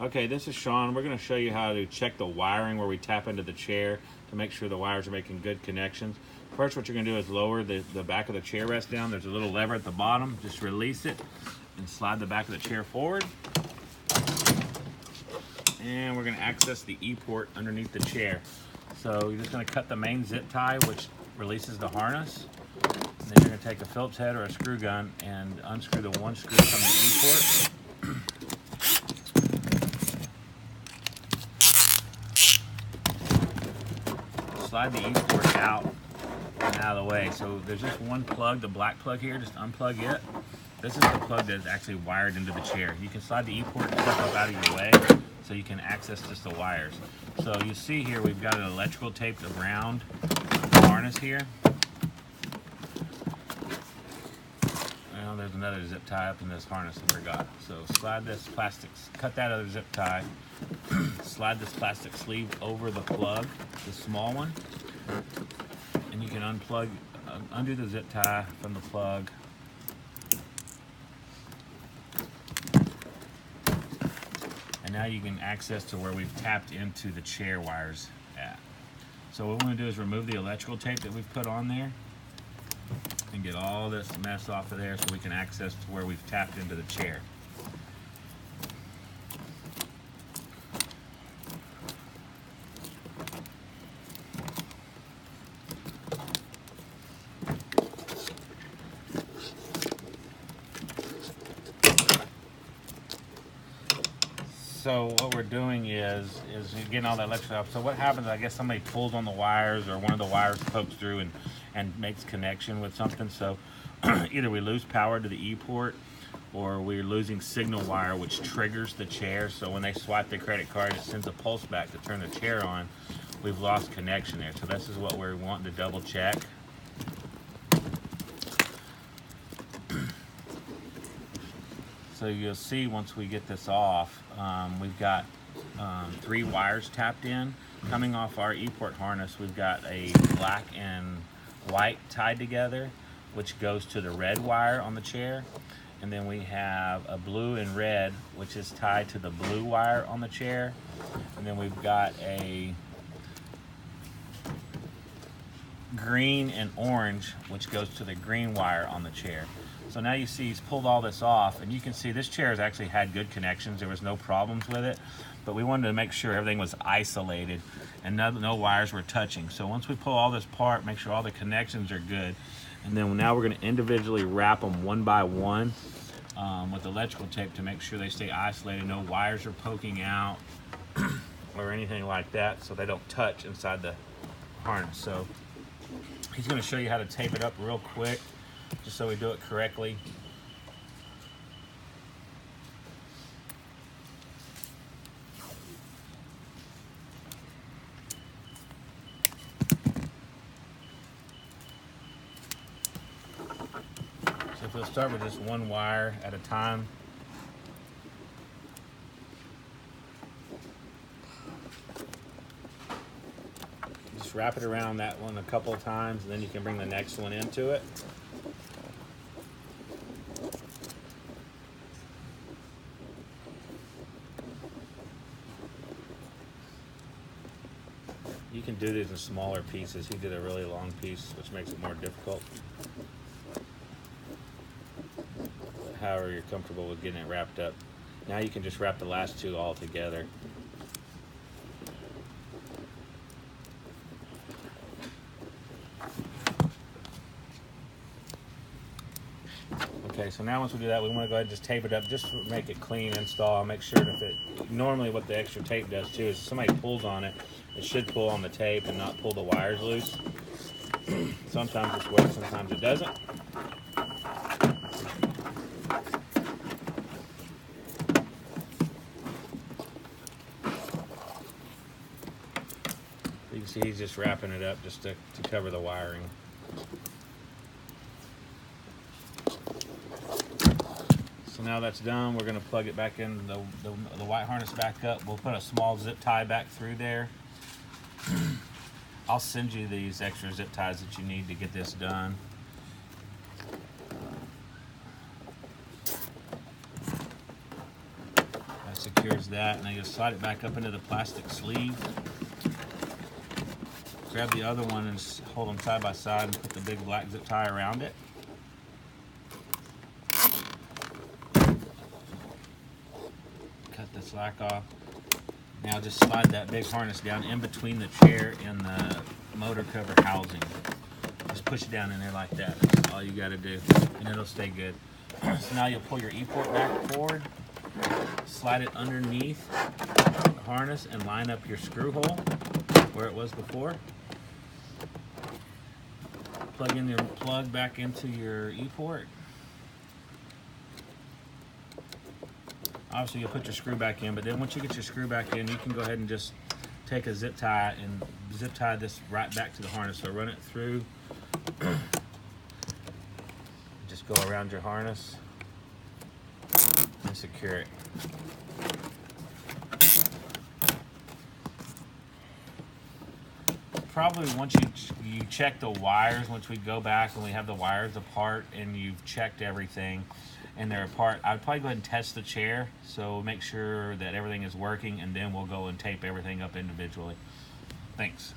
Okay, this is Sean. We're going to show you how to check the wiring where we tap into the chair to make sure the wires are making good connections. First, what you're going to do is lower the back of the chair rest down. There's a little lever at the bottom. Just release it and slide the back of the chair forward. And we're going to access the E-port underneath the chair. So you're just going to cut the main zip tie, which releases the harness. And then you're going to take a Phillips head or a screw gun and unscrew the one screw from the E-port. Slide the E-port out and out of the way. So there's just one plug, the black plug here, just unplug it. This is the plug that's actually wired into the chair. You can slide the E-port and step up out of your way so you can access just the wires. So you see here we've got an electrical taped around the harness here. Well, there's another zip tie up in this harness, I forgot. So slide this plastic, cut that other zip tie, slide this plastic sleeve over the plug, the small one, and you can unplug, undo the zip tie from the plug. And now you can access to where we've tapped into the chair wires at. So what we're going to do is remove the electrical tape that we've put on there and get all this mess off of there so we can access to where we've tapped into the chair. So what we're doing is getting all that electric off. So what happens, I guess somebody pulls on the wires or one of the wires pokes through and makes connection with something. So either we lose power to the E-port or we're losing signal wire, which triggers the chair. So when they swipe their credit card, it sends a pulse back to turn the chair on. We've lost connection there. So this is what we're wanting to double check. So you'll see once we get this off, we've got 3 wires tapped in. Coming off our E-port harness, we've got a black and white tied together, which goes to the red wire on the chair. And then we have a blue and red, which is tied to the blue wire on the chair. And then we've got a green and orange, which goes to the green wire on the chair. So now you see he's pulled all this off, and you can see this chair has actually had good connections. There was no problems with it, but we wanted to make sure everything was isolated and no wires were touching. So once we pull all this apart, make sure all the connections are good, and then now we're going to individually wrap them one by one with electrical tape to make sure they stay isolated. No wires are poking out or anything like that, so they don't touch inside the harness. So he's going to show you how to tape it up real quick, just so we do it correctly. So if we'll start with just one wire at a time. Just wrap it around that one a couple of times, and then you can bring the next one into it. You can do these in smaller pieces. He did a really long piece, which makes it more difficult. However you're comfortable with getting it wrapped up. Now you can just wrap the last 2 all together. Okay, so now once we do that, we want to go ahead and just tape it up just to make it clean install. Make sure if it, normally what the extra tape does too is if somebody pulls on it, it should pull on the tape and not pull the wires loose. Sometimes this works, sometimes it doesn't. You can see he's just wrapping it up just to cover the wiring. So now that's done, we're going to plug it back in, the white harness back up. We'll put a small zip tie back through there. I'll send you these extra zip ties that you need to get this done. That's Here's that, and I just slide it back up into the plastic sleeve. Grab the other one and just hold them side by side and put the big black zip tie around it. Cut the slack off. Now just slide that big harness down in between the chair and the motor cover housing. Just push it down in there like that. That's all you got to do, and it'll stay good. So now you'll pull your E-port back forward, slide it underneath the harness, and line up your screw hole where it was before. Plug in your plug back into your E-port. Obviously, you'll put your screw back in, but then once you get your screw back in, you can go ahead and just take a zip tie and zip tie this right back to the harness. So run it through. Just go around your harness and secure it. Probably once you check the wires, once we go back and we have the wires apart and you've checked everything and they're apart, I'd probably go ahead and test the chair, so make sure that everything is working, and then we'll go and tape everything up individually. Thanks.